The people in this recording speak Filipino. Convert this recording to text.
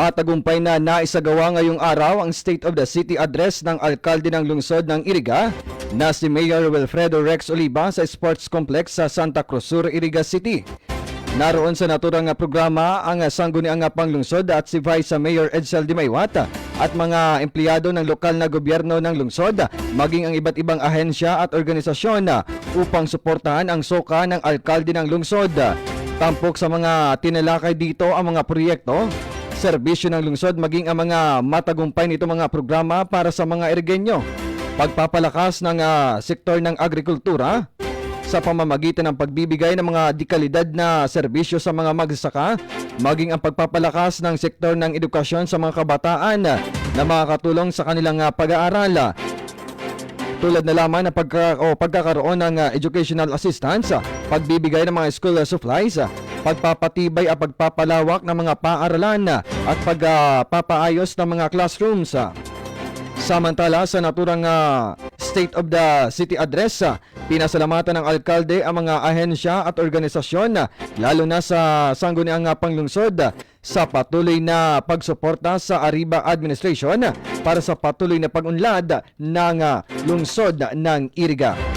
Matagumpay na naisagawa ngayong araw ang State of the City Address ng alkalde ng lungsod ng Iriga na si Mayor Wilfredo Rex Oliva sa Sports Complex sa Santa Cruz Sur, Iriga City. Naroon sa naturang programa ang sangguniang panglungsod at si Vice Mayor Edsel Dimaywat at mga empleyado ng lokal na gobyerno ng lungsod, maging ang iba't ibang ahensya at organisasyon upang suportahan ang soka ng alkalde ng lungsod. Tampok sa mga tinalakay dito ang mga proyekto, serbisyo ng lungsod maging ang mga matagumpay nito mga programa para sa mga Irigenyo. Pagpapalakas ng sektor ng agrikultura sa pamamagitan ng pagbibigay ng mga dekalidad na serbisyo sa mga magsasaka, maging ang pagpapalakas ng sektor ng edukasyon sa mga kabataan na makakatulong sa kanilang pag-aaral. Tulad na lamang na pagkakaroon ng educational assistance, pagbibigay ng mga school supplies, pagpapatibay at pagpapalawak ng mga paaralan at pagpapaayos ng mga classrooms. Samantala sa naturang State of the City Address, pinasalamatan ng alkalde ang mga ahensya at organisasyon, lalo na sa sangguniang panglungsod, sa patuloy na pagsuporta sa Arriba Administration para sa patuloy na pag-unlad ng lungsod ng Iriga.